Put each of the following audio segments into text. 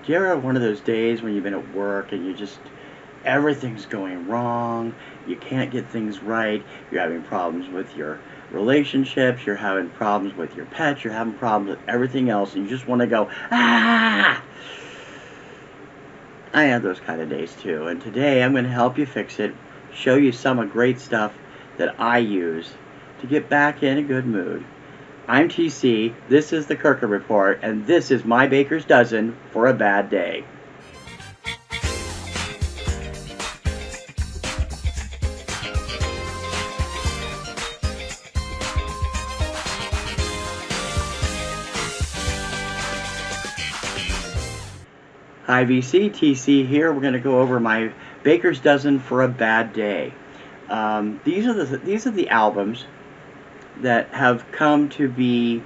Do you ever have one of those days when you've been at work and everything's going wrong, you can't get things right, you're having problems with your relationships, you're having problems with your pets, you're having problems with everything else, and you just want to go, ah! I have those kind of days too, and today I'm going to help you fix it, show you some of great stuff that I use to get back in a good mood. I'm TC, this is the Kirkham Report, and this is my baker's dozen for a bad day. Hi VC, TC here. We're going to go over my baker's dozen for a bad day. These are the albums that have come to be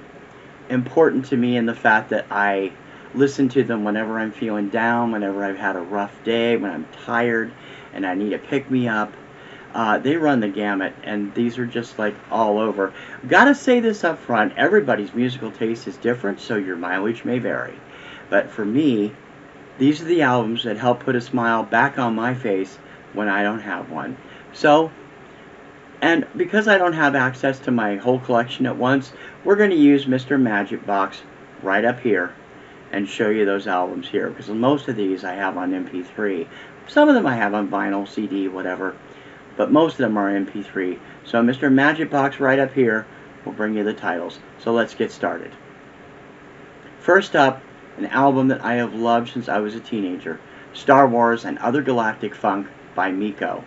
important to me in the fact that I listen to them whenever I'm feeling down, whenever I've had a rough day, when I'm tired and I need a pick-me-up. They run the gamut, and these are just like all over. Gotta say this up front, everybody's musical taste is different, so your mileage may vary. But for me, these are the albums that help put a smile back on my face when I don't have one. So, and because I don't have access to my whole collection at once, we're going to use Mr. Magic Box right up here and show you those albums here, because most of these I have on MP3. Some of them I have on vinyl, CD, whatever, but most of them are MP3. So Mr. Magic Box right up here will bring you the titles. So let's get started. First up, an album that I have loved since I was a teenager, Star Wars and Other Galactic Funk by MECO.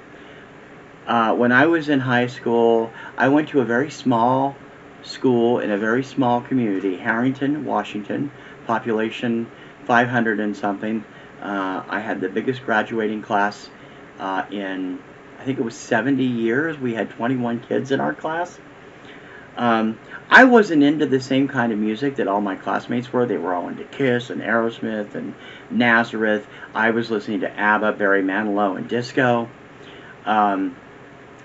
When I was in high school, I went to a very small school in a very small community, Harrington, Washington, population 500 and something. I had the biggest graduating class in, I think it was 70 years. We had 21 kids in our class. I wasn't into the same kind of music that all my classmates were. They were all into Kiss and Aerosmith and Nazareth. I was listening to ABBA, Barry Manilow, and disco.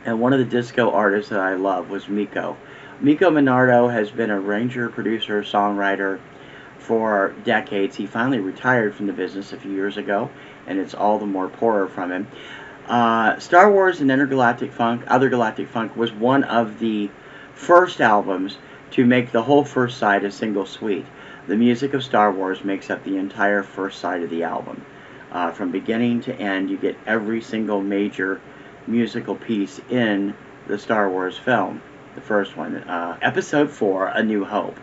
And one of the disco artists that I love was MECO. MECO Minardo has been a arranger, producer, songwriter for decades. He finally retired from the business a few years ago, and it's all the more poorer from him. Star Wars and Other Galactic Funk was one of the first albums to make the whole first side a single suite. The music of Star Wars makes up the entire first side of the album. From beginning to end, you get every single major musical piece in the Star Wars film. The first one, Episode 4, A New Hope.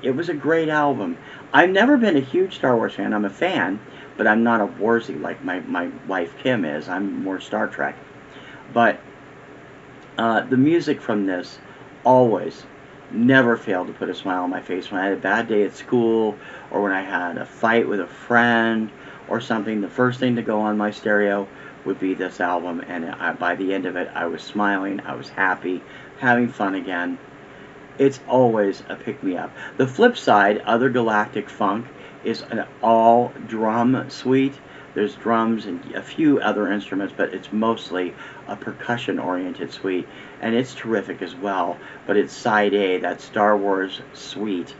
It was a great album. I've never been a huge Star Wars fan. I'm a fan, but I'm not a warsy like my wife Kim is. I'm more Star Trek. But the music from this always, never failed to put a smile on my face. When I had a bad day at school, or when I had a fight with a friend or something, the first thing to go on my stereo would be this album, and by the end of it, I was smiling, I was happy, having fun again. It's always a pick-me-up. The flip side, Other Galactic Funk, is an all-drum suite. There's drums and a few other instruments, but it's mostly a percussion-oriented suite, and it's terrific as well. But it's side A, that Star Wars suite,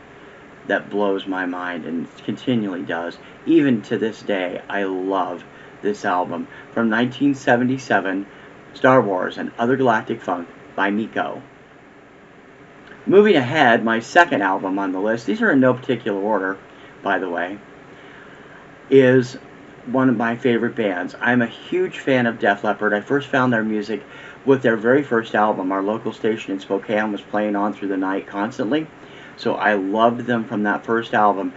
that blows my mind and continually does. Even to this day, I love this album from 1977, Star Wars and Other Galactic Funk by MECO. Moving ahead, my second album on the list, these are in no particular order, by the way, is one of my favorite bands. I'm a huge fan of Def Leppard. I first found their music with their very first album. Our local station in Spokane was playing on through the night constantly, so I loved them from that first album.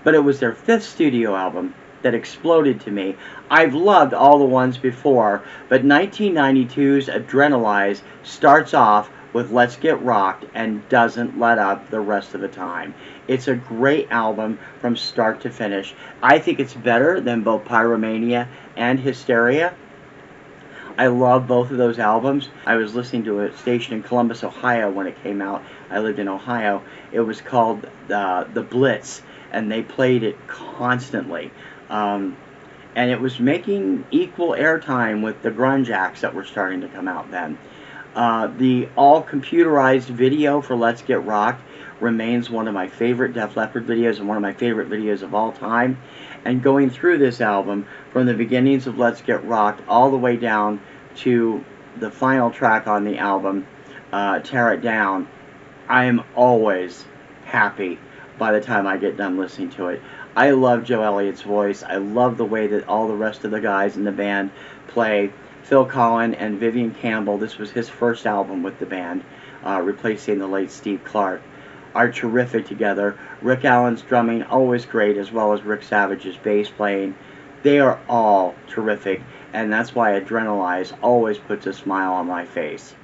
But it was their fifth studio album that exploded to me. I've loved all the ones before, but 1992's ADRENALIZE starts off with Let's Get Rocked and doesn't let up the rest of the time. It's a great album from start to finish. I think it's better than both Pyromania and Hysteria. I love both of those albums. I was listening to a station in Columbus, Ohio when it came out. I lived in Ohio. It was called The Blitz, and they played it constantly. And it was making equal airtime with the grunge acts that were starting to come out then. The all computerized video for Let's Get Rocked remains one of my favorite Def Leppard videos and one of my favorite videos of all time. And going through this album, from the beginnings of Let's Get Rocked all the way down to the final track on the album, Tear It Down, I am always happy by the time I get done listening to it. I love Joe Elliott's voice. I love the way that all the rest of the guys in the band play. Phil Collen and Vivian Campbell, this was his first album with the band, replacing the late Steve Clark, are terrific together. Rick Allen's drumming, always great, as well as Rick Savage's bass playing. They are all terrific, and that's why ADRENALIZE always puts a smile on my face.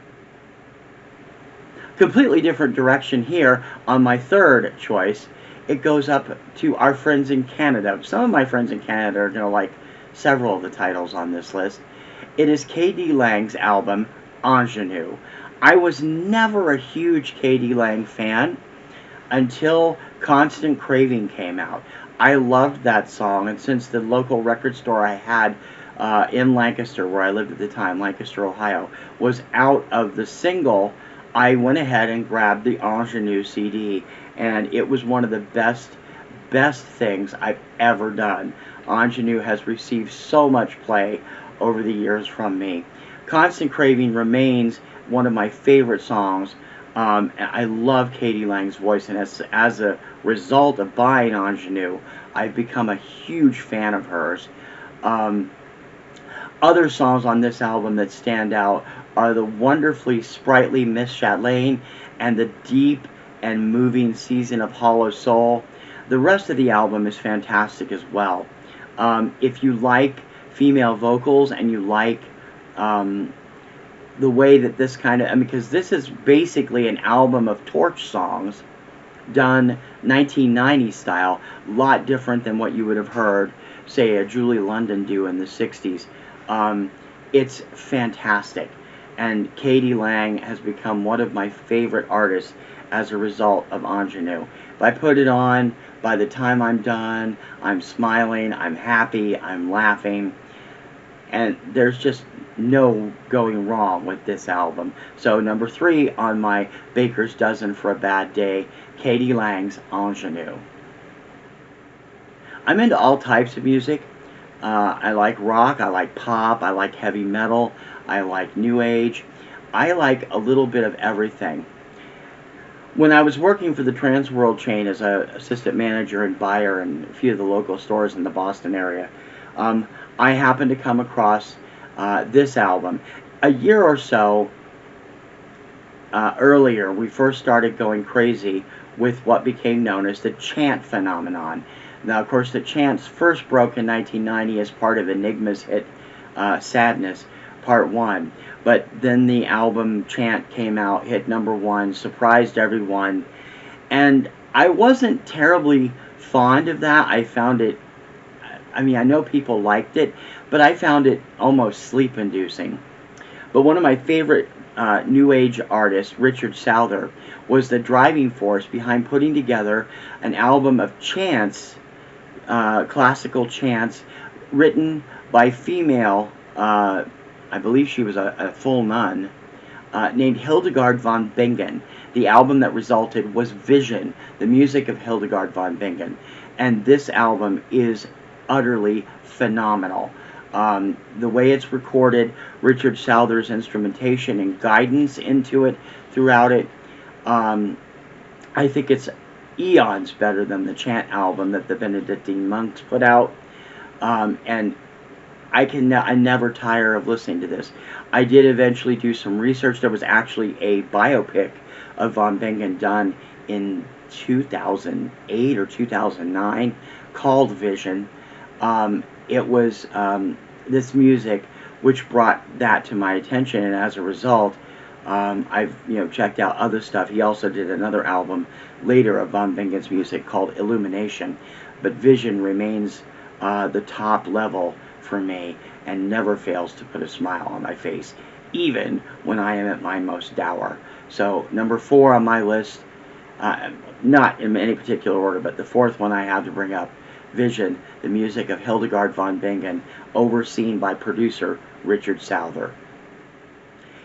Completely different direction here on my third choice. It goes up to our friends in Canada. Some of my friends in Canada are going to like several of the titles on this list. It is K.D. Lang's album, INGENUE. I was never a huge K.D. Lang fan until Constant Craving came out. I loved that song, and since the local record store I had in Lancaster, where I lived at the time, Lancaster, Ohio, was out of the single, I went ahead and grabbed the INGENUE CD, and it was one of the best things I've ever done. INGENUE has received so much play over the years from me. Constant Craving remains one of my favorite songs. I love K.D. Lang's voice, and as a result of buying INGENUE, I've become a huge fan of hers. Other songs on this album that stand out are the wonderfully sprightly Miss Chatelaine and the deep and moving Season of Hollow Soul. The rest of the album is fantastic as well. If you like female vocals and you like the way that this kind of, because this is basically an album of torch songs done 1990 style, a lot different than what you would have heard, say, a Julie London do in the 60s. It's fantastic, and K.D. Lang has become one of my favorite artists as a result of INGENUE. If I put it on, by the time I'm done, I'm smiling, I'm happy, I'm laughing, and there's just no going wrong with this album. So number 3 on my Baker's Dozen for a Bad Day, K.D. Lang's INGENUE. I'm into all types of music. I like rock, I like pop, I like heavy metal, I like new age. I like a little bit of everything. When I was working for the Trans World chain as an assistant manager and buyer in a few of the local stores in the Boston area, I happened to come across this album. A year or so earlier, we first started going crazy with what became known as the chant phenomenon. Now, of course, the chants first broke in 1990 as part of Enigma's hit Sadness, Part 1. But then the album Chant came out, hit #1, surprised everyone. And I wasn't terribly fond of that. I found it, I mean, I know people liked it, but I found it almost sleep-inducing. But one of my favorite New Age artists, Richard Souther, was the driving force behind putting together an album of chants, classical chants, written by female, I believe she was a full nun, named Hildegard von Bingen. The album that resulted was Vision, the music of Hildegard von Bingen. And this album is utterly phenomenal. The way it's recorded, Richard Souther's instrumentation and guidance into it throughout it, I think it's eons better than the Chant album that the Benedictine monks put out. And I never tire of listening to this. I did eventually do some research. There was actually a biopic of von Bingen done in 2008 or 2009 called Vision. It was this music which brought that to my attention, and as a result, I've checked out other stuff. He also did another album later of von Bingen's music called Illumination, but Vision remains the top level for me and never fails to put a smile on my face, even when I am at my most dour. So number 4 on my list, not in any particular order, but the 4th one I have to bring up, Vision, the music of Hildegard von Bingen, overseen by producer Richard Souther.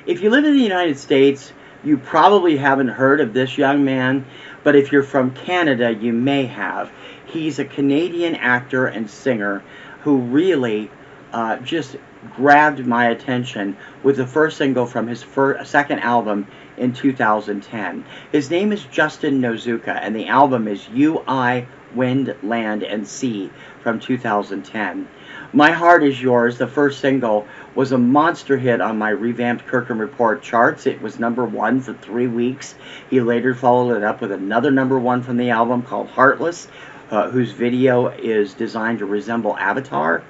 If you live in the United States, you probably haven't heard of this young man, but if you're from Canada, you may have. He's a Canadian actor and singer who really just grabbed my attention with the first single from his second album in 2010. His name is Justin Nozuka, and the album is You, I, Wind, Land, and Sea from 2010. My Heart Is Yours, the first single, was a monster hit on my revamped Kirkham Report charts. It was #1 for 3 weeks. He later followed it up with another #1 from the album called Heartless, whose video is designed to resemble Avatar.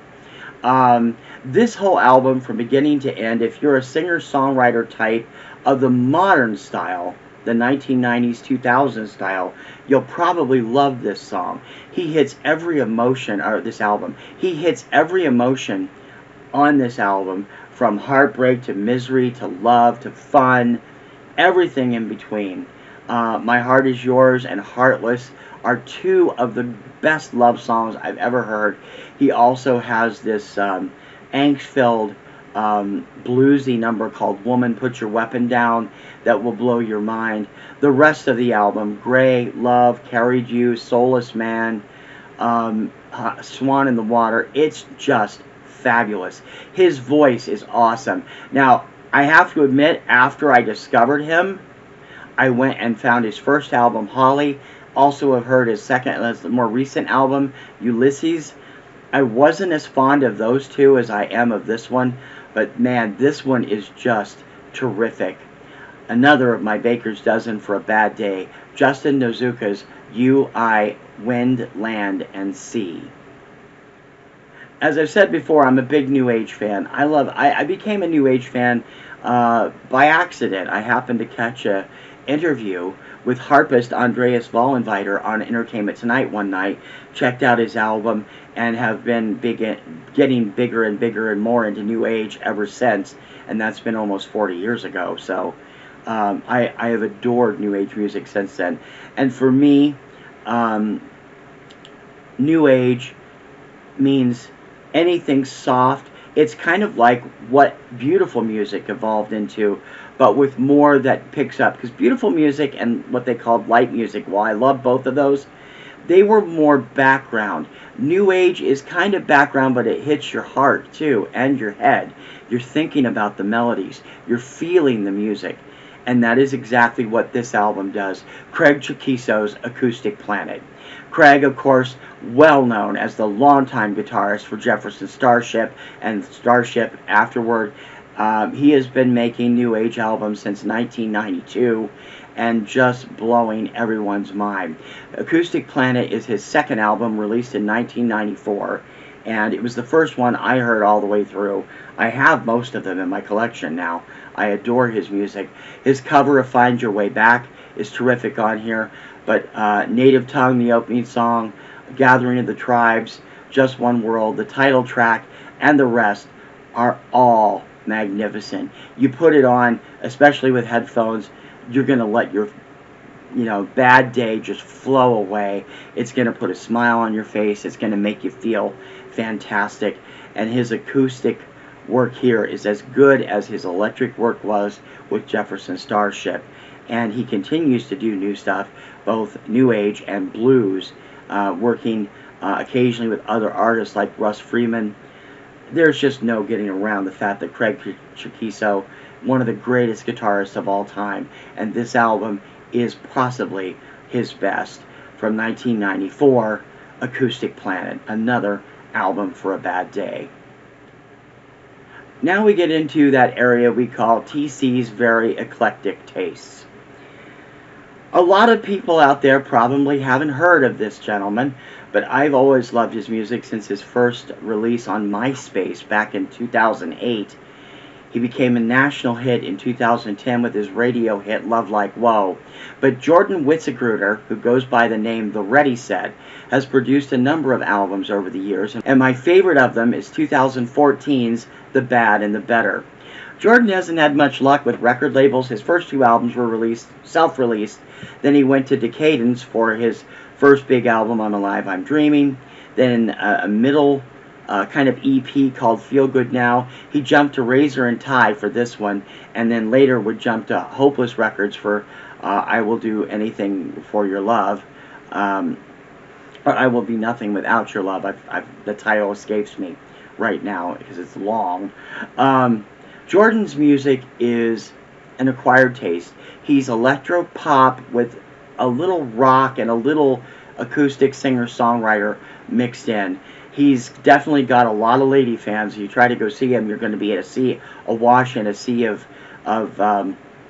This whole album, from beginning to end, if you're a singer-songwriter type of the modern style, the 1990s, 2000s style, you'll probably love this song. He hits every emotion, or this album. He hits every emotion on this album, from heartbreak to misery to love to fun, everything in between. My Heart Is Yours and Heartless are two of the best love songs I've ever heard. He also has this angst-filled bluesy number called Woman Put Your Weapon Down that will blow your mind. The rest of the album, Gray, Love, Carried You, Soulless Man, Swan in the Water, it's just fabulous. His voice is awesome. Now, I have to admit, after I discovered him, I went and found his first album, Holly. Also have heard his second, more recent album, Ulysses. I wasn't as fond of those two as I am of this one, but man, this one is just terrific. Another of my baker's dozen for a bad day, Justin Nozuka's You, I, Wind, Land, and Sea. As I've said before, I'm a big New Age fan. I became a New Age fan by accident. I happened to catch an interview with harpist Andreas Vollenweider on Entertainment Tonight one night, checked out his album, and have been getting bigger and bigger and more into New Age ever since, and that's been almost 40 years ago. So I have adored New Age music since then. And for me, New Age means anything soft. It's kind of like what beautiful music evolved into, but with more that picks up. Because beautiful music and what they called light music, while I love both of those, they were more background. New Age is kind of background, but it hits your heart too, and your head. You're thinking about the melodies. You're feeling the music. And that is exactly what this album does. Craig CHAQUICO's Acoustic Planet. Craig, of course, well known as the longtime guitarist for Jefferson Starship and Starship afterward. He has been making New Age albums since 1992 and just blowing everyone's mind. Acoustic Planet is his second album, released in 1994, and it was the first one I heard all the way through. I have most of them in my collection now. I adore his music. His cover of Find Your Way Back is terrific on here, but Native Tongue, the opening song, Gathering of the Tribes, Just One World, the title track, and the rest are all magnificent. You put it on, especially with headphones, you're going to let your bad day just flow away. It's going to put a smile on your face. It's going to make you feel fantastic. And his acoustic work here is as good as his electric work was with Jefferson Starship. And he continues to do new stuff, both New Age and blues, working occasionally with other artists like Russ Freeman. There's just no getting around the fact that Craig CHAQUICO, one of the greatest guitarists of all time, and this album is possibly his best. From 1994, Acoustic Planet, another album for a bad day. Now we get into that area we call TC's very eclectic tastes. A lot of people out there probably haven't heard of this gentleman, but I've always loved his music since his first release on MySpace back in 2008. He became a national hit in 2010 with his radio hit Love Like Whoa. But Jordan Witzegruder, who goes by the name The Ready Set, has produced a number of albums over the years, and my favorite of them is 2014's The Bad and the Better. Jordan hasn't had much luck with record labels. His first two albums were self-released. Then he went to Decadence for his first big album on Alive I'm Dreaming. Then a middle kind of EP called Feel Good Now. He jumped to Razor and Tie for this one, and then later would jump to Hopeless Records for I Will Do Anything for Your Love. Or I Will Be Nothing Without Your Love. The title escapes me right now because it's long. Jordan's music is an acquired taste. He's electro pop with a little rock and a little acoustic singer-songwriter mixed in. He's definitely got a lot of lady fans. You try to go see him, you're going to be awash in a sea of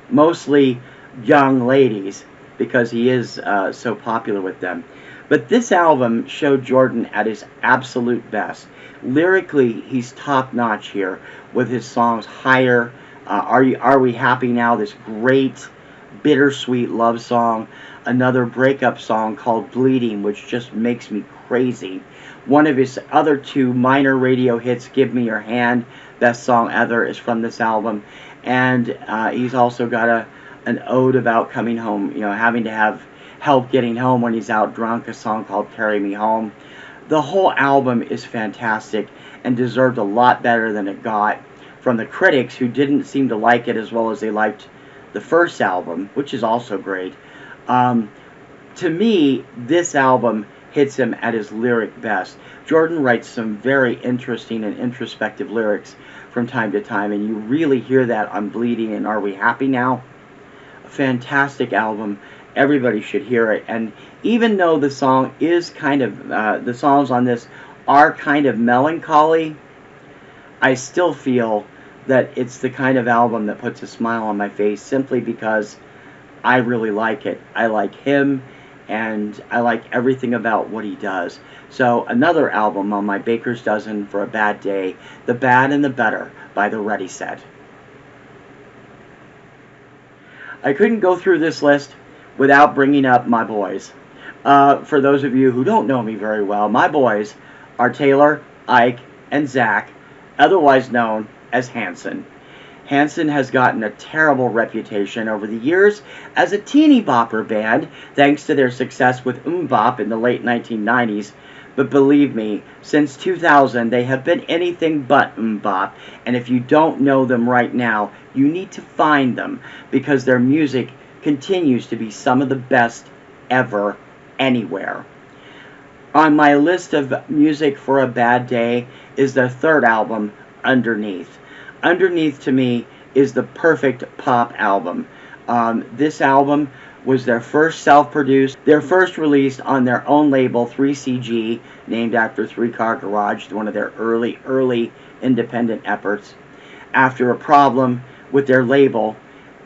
mostly young ladies because he is so popular with them. But this album showed Jordan at his absolute best. Lyrically, he's top-notch here with his songs Higher, Are We Happy Now, this great bittersweet love song, another breakup song called Bleeding, which just makes me crazy. One of his other two minor radio hits, Give Me Your Hand, best song ever, is from this album. And he's also got an ode about coming home, having to have help getting home when he's out drunk, a song called Carry Me Home. The whole album is fantastic and deserved a lot better than it got from the critics, who didn't seem to like it as well as they liked the first album, which is also great. To me, this album hits him at his lyric best. Jordan writes some very interesting and introspective lyrics from time to time, and you really hear that on Bleeding and Are We Happy Now? A fantastic album. Everybody should hear it. And even though the song is kind of, the songs on this are kind of melancholy, I still feel that it's the kind of album that puts a smile on my face simply because I really like it. I like him, and I like everything about what he does. So another album on my Baker's Dozen for a Bad Day, The Bad and the Better by the Ready Set. I couldn't go through this list without bringing up my boys. For those of you who don't know me very well, my boys are Taylor, Ike, and Zach, otherwise known as HANSON. HANSON has gotten a terrible reputation over the years as a teeny bopper band, thanks to their success with Bop in the late 1990s. But believe me, since 2000, they have been anything but bop, and if you don't know them right now, you need to find them, because their music continues to be some of the best ever, anywhere. On my list of music for a bad day is their third album, Underneath. Underneath, to me, is the perfect pop album. This album was their first self-produced, their first released on their own label, 3CG, named after Three Car Garage, one of their early independent efforts. After a problem with their label,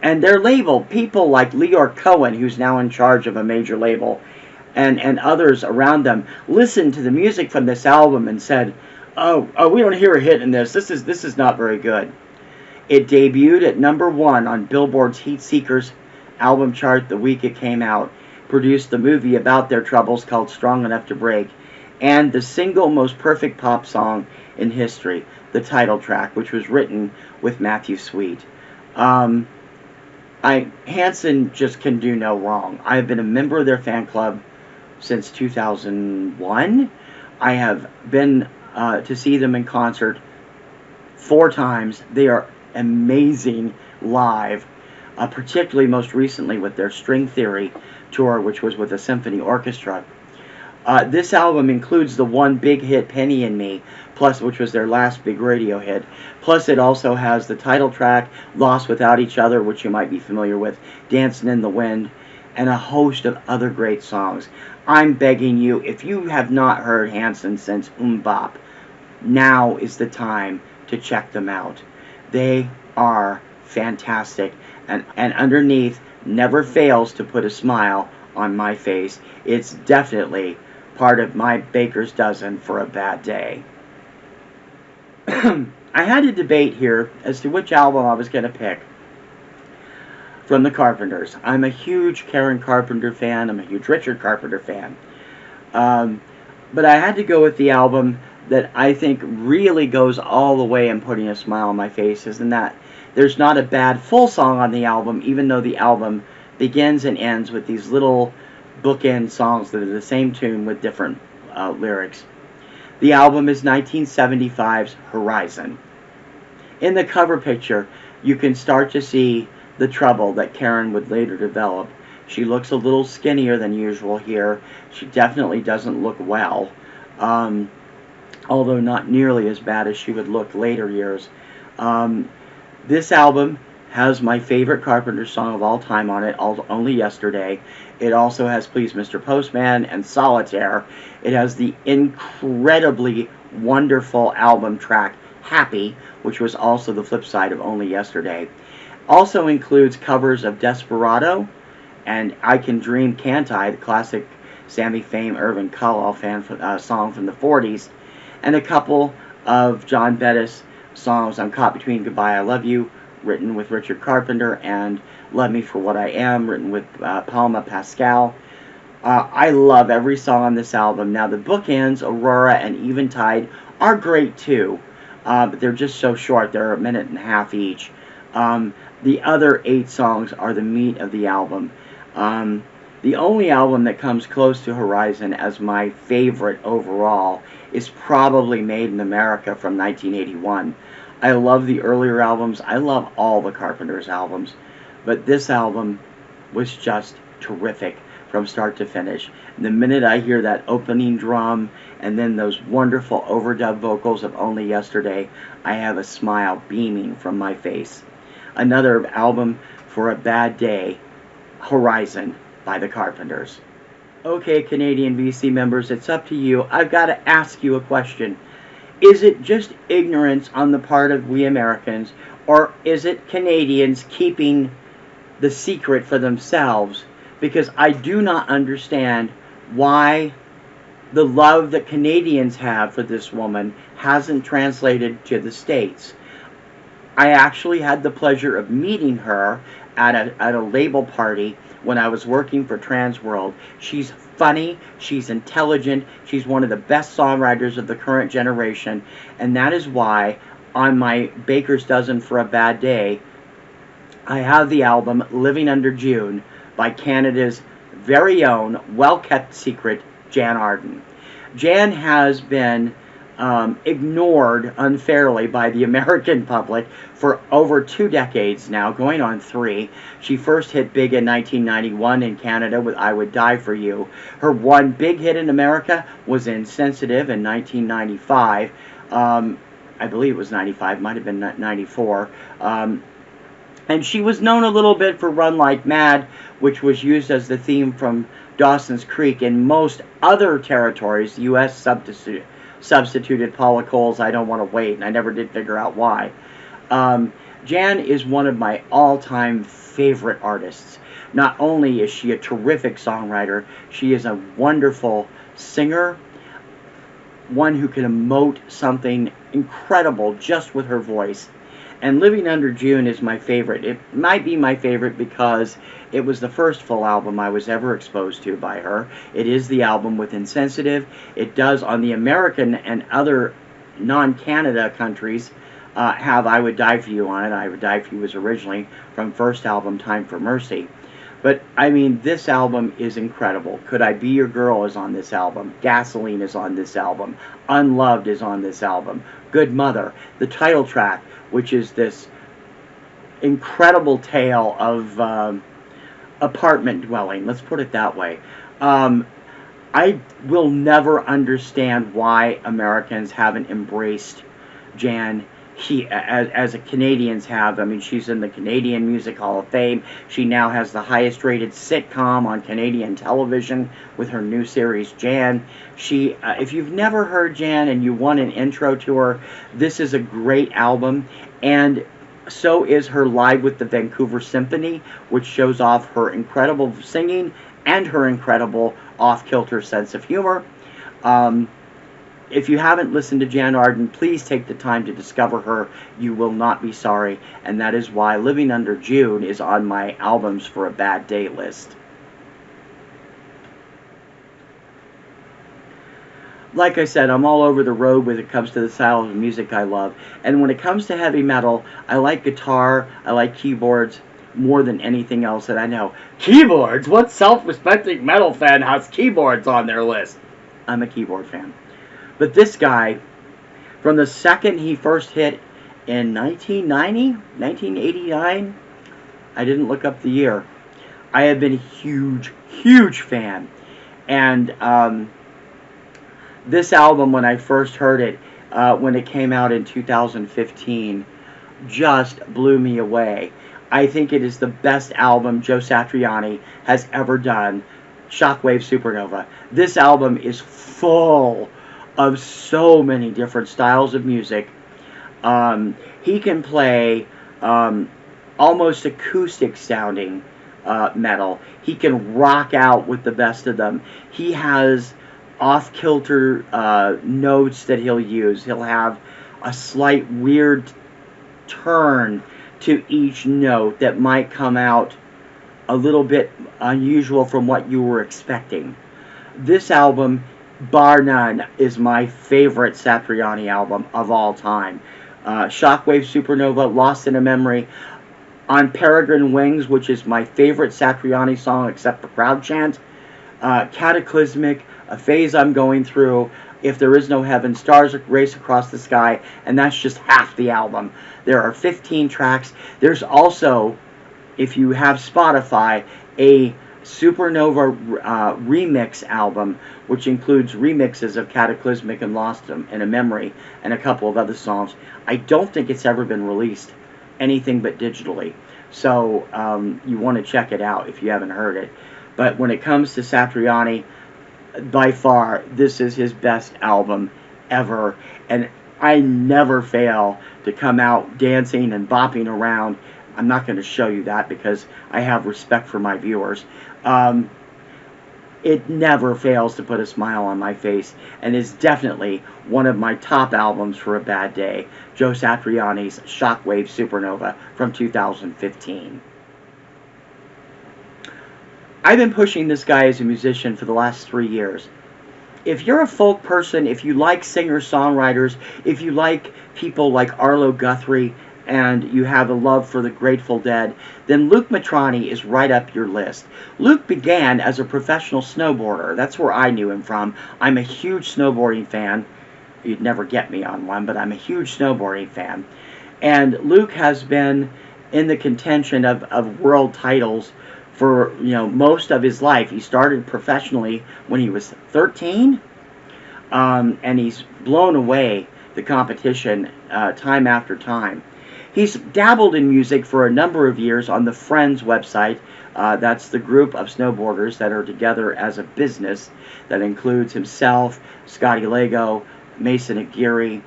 and their label, people like Leor Cohen, who's now in charge of a major label, and others around them, listened to the music from this album and said, oh, we don't hear a hit in this. This is not very good. It debuted at #1 on Billboard's Heat Seekers album chart the week it came out, produced the movie about their troubles called Strong Enough to Break, and the single most perfect pop song in history, the title track, which was written with Matthew Sweet. HANSON just can do no wrong. I have been a member of their fan club since 2001. I have been to see them in concert 4 times. They are amazing live, particularly most recently with their String Theory tour, which was with a symphony orchestra. This album includes the one big hit, Penny and Me, plus, which was their last big radio hit. Plus, it also has the title track, Lost Without Each Other, which you might be familiar with, Dancing in the Wind, and a host of other great songs. I'm begging you, if you have not heard HANSON since Bop, now is the time to check them out. They are fantastic, and Underneath never fails to put a smile on my face. It's definitely part of my Baker's Dozen for a bad day. I had a debate here as to which album I was going to pick from the Carpenters. I'm a huge Karen Carpenter fan. I'm a huge Richard Carpenter fan. But I had to go with the album that I think really goes all the way in putting a smile on my face, is in that there's not a bad full song on the album, even though the album begins and ends with these little bookend songs that are the same tune with different lyrics. The album is 1975's Horizon. In the cover picture, you can start to see the trouble that Karen would later develop. She looks a little skinnier than usual here. She definitely doesn't look well, although not nearly as bad as she would look later years. This album has my favorite Carpenters song of all time on it, Only Yesterday. It also has Please Mr. Postman and Solitaire. It has the incredibly wonderful album track Happy, which was also the flip side of Only Yesterday. Also includes covers of Desperado and I Can Dream, Can't I, the classic Sammy Fame, Irvin Kallal song from the 40s, and a couple of John Bettis songs, I'm Caught Between Goodbye, I Love You, written with Richard Carpenter, and Love Me For What I Am, written with Palma Pascal. I love every song on this album. Now, the bookends, Aurora and Eventide, are great too, but they're just so short. They're a minute and a half each. The other 8 songs are the meat of the album. The only album that comes close to Horizon as my favorite overall is probably Made in America from 1981. I love the earlier albums. I love all the Carpenters albums. But this album was just terrific from start to finish. And the minute I hear that opening drum and then those wonderful overdub vocals of Only Yesterday, I have a smile beaming from my face. Another album for a bad day, Horizon by the Carpenters. Okay, Canadian VC members, it's up to you. I've got to ask you a question. Is it just ignorance on the part of we Americans, or is it Canadians keeping the secret for themselves? Because I do not understand why the love that Canadians have for this woman hasn't translated to the States. I actually had the pleasure of meeting her at a label party when I was working for Transworld. She's funny, she's intelligent, she's one of the best songwriters of the current generation, and that is why on my Baker's Dozen for a Bad Day, I have the album Living Under June by Canada's very own, well-kept secret, Jann Arden. Jann has been ignored unfairly by the American public for over 2 decades now, going on 3. She first hit big in 1991 in Canada with I Would Die For You. Her one big hit in America was Insensitive in 1995. I believe it was 95, might have been 94. And she was known a little bit for Run Like Mad, which was used as the theme from Dawson's Creek. In most other territories, the U.S. substituted Paula Cole's I Don't Want to Wait, and I never did figure out why. Jann is one of my all-time favorite artists. Not only is she a terrific songwriter, she is a wonderful singer, one who can emote something incredible just with her voice. And Living Under June is my favorite. It might be my favorite because it was the first full album I was ever exposed to by her. It is the album with Insensitive. It does, on the American and other non-Canada countries, have I Would Die For You on it. I Would Die For You was originally from first album, Time for Mercy. But, I mean, this album is incredible. Could I Be Your Girl is on this album. Gasoline is on this album. Unloved is on this album. Good Mother. The title track, which is this incredible tale of apartment dwelling. Let's put it that way. I will never understand why Americans haven't embraced Jann as Canadians have. I mean, she's in the Canadian Music Hall of Fame. She now has the highest rated sitcom on Canadian television with her new series, Jann. If you've never heard Jann and you want an intro to her, this is a great album. And so is her Live with the Vancouver Symphony, which shows off her incredible singing and her incredible off-kilter sense of humor. If you haven't listened to Jann Arden, please take the time to discover her. You will not be sorry, and that is why Living Under June is on my Albums for a Bad Day list. Like I said, I'm all over the road when it comes to the style of music I love. And when it comes to heavy metal, I like guitar, I like keyboards more than anything else that I know. Keyboards? What self-respecting metal fan has keyboards on their list? I'm a keyboard fan. But this guy, from the second he first hit in 1990, 1989, I didn't look up the year, I have been a huge, huge fan. And this album, when I first heard it, when it came out in 2015, just blew me away. I think it is the best album Joe Satriani has ever done, Shockwave Supernova. This album is full of so many different styles of music. He can play almost acoustic sounding metal. He can rock out with the best of them. He has off-kilter notes that he'll use. He'll have a slight weird turn to each note that might come out a little bit unusual from what you were expecting. This album, bar none, is my favorite Satriani album of all time. Shockwave Supernova, Lost in a Memory, On Peregrine Wings, which is my favorite Satriani song except for Crowd Chant, Cataclysmic, A Phase I'm Going Through, If There Is No Heaven, Stars Race Across the Sky, and that's just half the album. There are 15 tracks. There's also, if you have Spotify, a Supernova remix album, which includes remixes of Cataclysmic and Lost in a Memory and a couple of other songs. I don't think it's ever been released, anything but digitally. So you want to check it out if you haven't heard it. But when it comes to Satriani, by far, this is his best album ever. And I never fail to come out dancing and bopping around. I'm not going to show you that because I have respect for my viewers. It never fails to put a smile on my face, and is definitely one of my top albums for a bad day, Joe Satriani's Shockwave Supernova from 2015. I've been pushing this guy as a musician for the last 3 years. If you're a folk person, if you like singer-songwriters, if you like people like Arlo Guthrie, and you have a love for the Grateful Dead, then Luke Matrani is right up your list. Luke began as a professional snowboarder. That's where I knew him from. I'm a huge snowboarding fan. You'd never get me on one, but I'm a huge snowboarding fan. And Luke has been in the contention of world titles for most of his life. He started professionally when he was 13, and he's blown away the competition time after time. He's dabbled in music for a number of years on the Friends website. That's the group of snowboarders that are together as a business that includes himself, Scotty Lago, Mason Aguirre,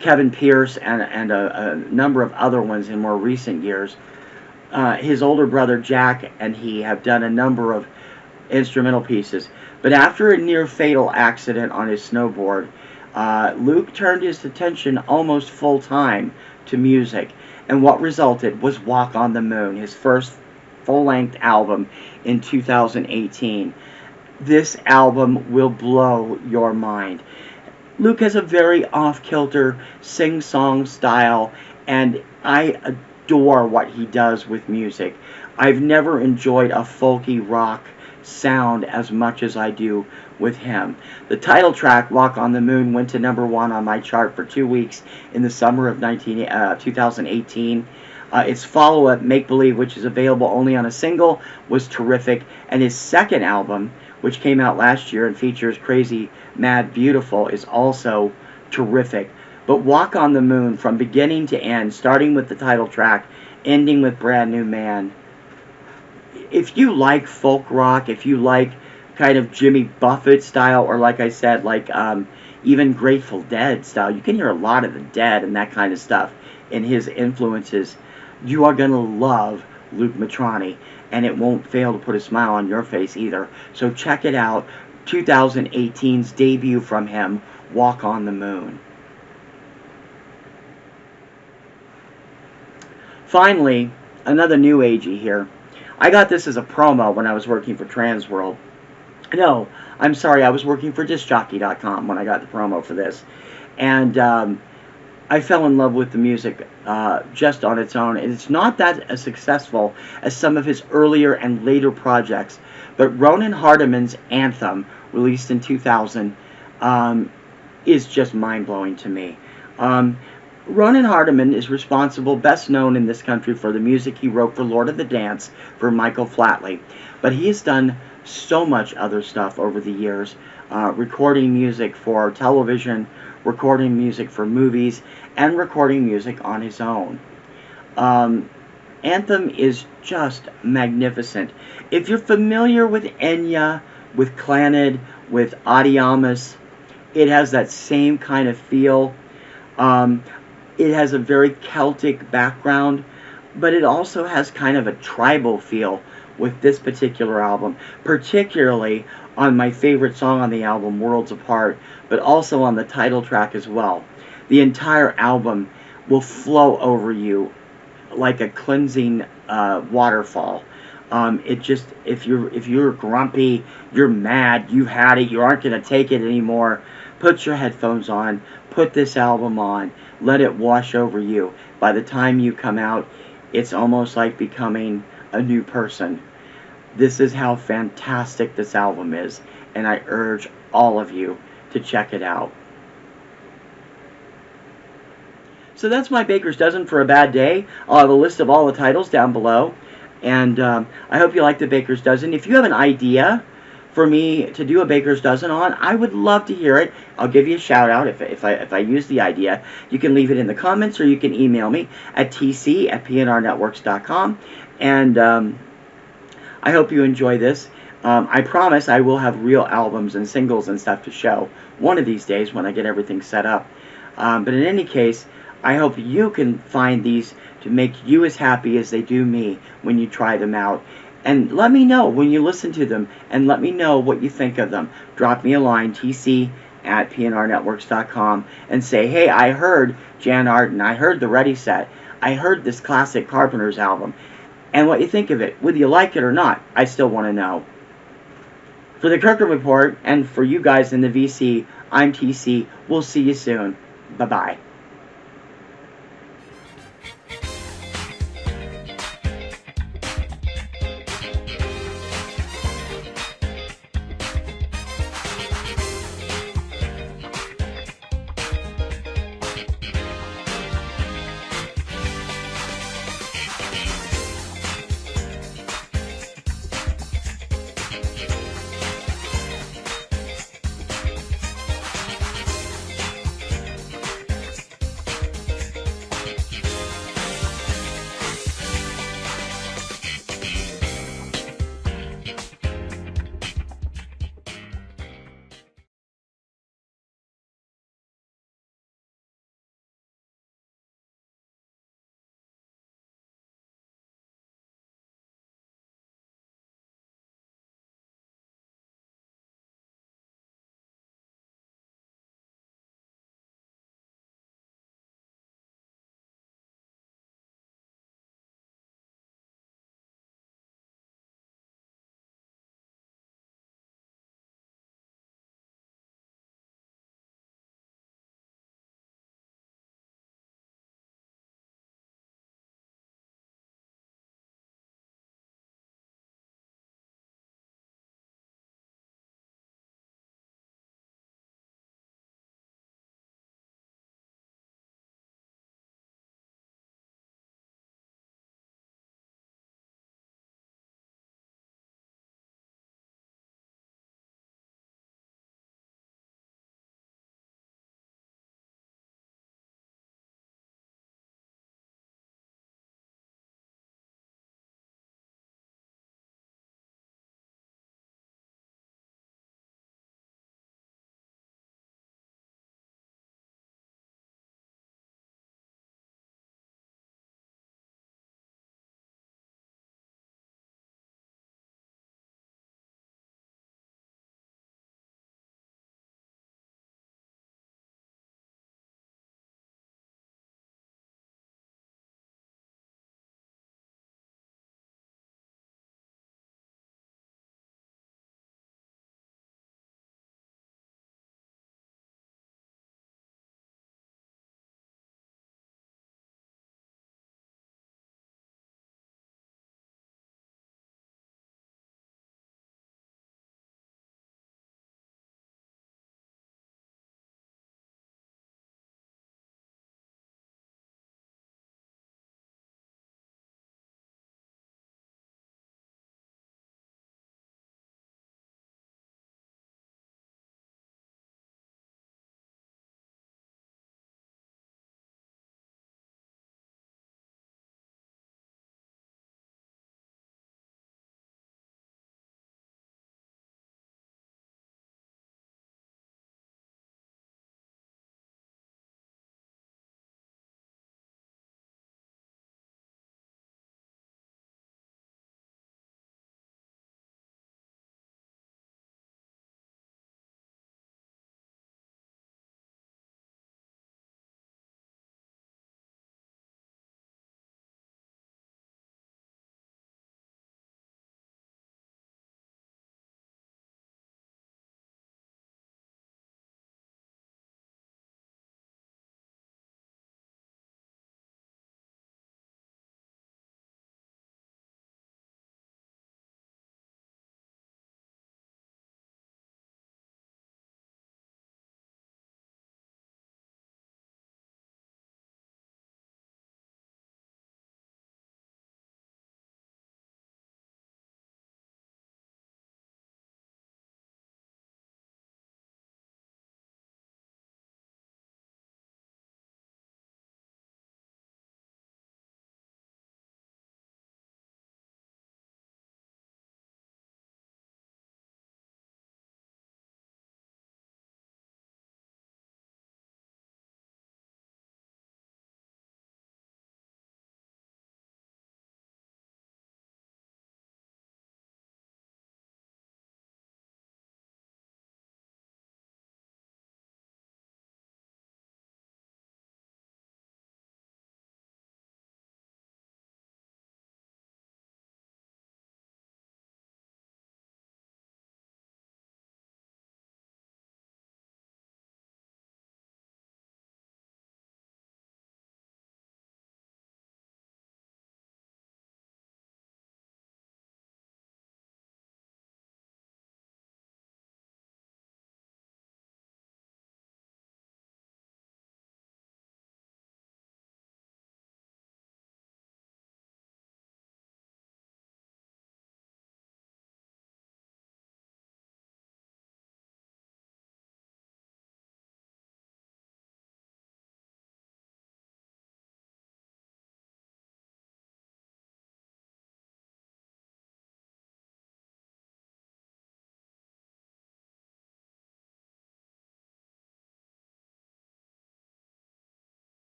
Kevin Pierce, and a number of other ones in more recent years. His older brother Jack and he have done a number of instrumental pieces. But after a near-fatal accident on his snowboard, Luke turned his attention almost full-time to music, and what resulted was Walk on the Moon, his first full-length album in 2018. This album will blow your mind. Luke has a very off-kilter sing-song style, and I adore what he does with music. I've never enjoyed a folky rock sound as much as I do with him. The title track, Walk on the Moon, went to #1 on my chart for 2 weeks in the summer of 2018. Its follow-up, Make Believe, which is available only on a single, was terrific. And his second album, which came out last year and features Crazy, Mad, Beautiful, is also terrific. But Walk on the Moon, from beginning to end, starting with the title track, ending with Brand New Man. If you like folk rock, if you like kind of Jimmy Buffett style, or like I said, like even Grateful Dead style, you can hear a lot of the Dead and that kind of stuff in his influences. You are going to love Luke Matrani, and it won't fail to put a smile on your face either. So check it out, 2018's debut from him, Walk on the Moon. Finally, another new agey here. I got this as a promo when I was working for Transworld. No, I'm sorry, I was working for DiscJockey.com when I got the promo for this. And I fell in love with the music just on its own. And it's not that as successful as some of his earlier and later projects. But Ronan Hardiman's Anthem released in 2000, is just mind-blowing to me. Ronan Hardiman is responsible, best known in this country, for the music he wrote for Lord of the Dance for Michael Flatley. But he has done so much other stuff over the years, recording music for television, recording music for movies, and recording music on his own. Anthem is just magnificent. If you're familiar with Enya, with Clannad, with Audiamus, it has that same kind of feel. It has a very Celtic background, but it also has kind of a tribal feel with this particular album, particularly on my favorite song on the album, Worlds Apart, but also on the title track as well. The entire album will flow over you like a cleansing waterfall. It just, if you're grumpy, you're mad, you've had it, you aren't going to take it anymore, put your headphones on, put this album on, let it wash over you. By the time you come out, it's almost like becoming a new person. This is how fantastic this album is, and I urge all of you to check it out. So that's my Baker's Dozen for a bad day. I'll have a list of all the titles down below, and I hope you like the Baker's Dozen. If you have an idea for me to do a Baker's Dozen on, I would love to hear it. I'll give you a shout out if I use the idea. You can leave it in the comments, or you can email me at tc@pnrnetworks.com. And I hope you enjoy this. I promise I will have real albums and singles and stuff to show one of these days when I get everything set up. But in any case, I hope you can find these to make you as happy as they do me when you try them out. And let me know when you listen to them, and let me know what you think of them. Drop me a line, tc@pnrnetworks.com, and say, hey, I heard Jan Arden, I heard the Ready Set, I heard this classic Carpenters album, and what you think of it. Whether you like it or not, I still want to know. For the Kirkham Report, and for you guys in the VC, I'm TC. We'll see you soon. Bye-bye.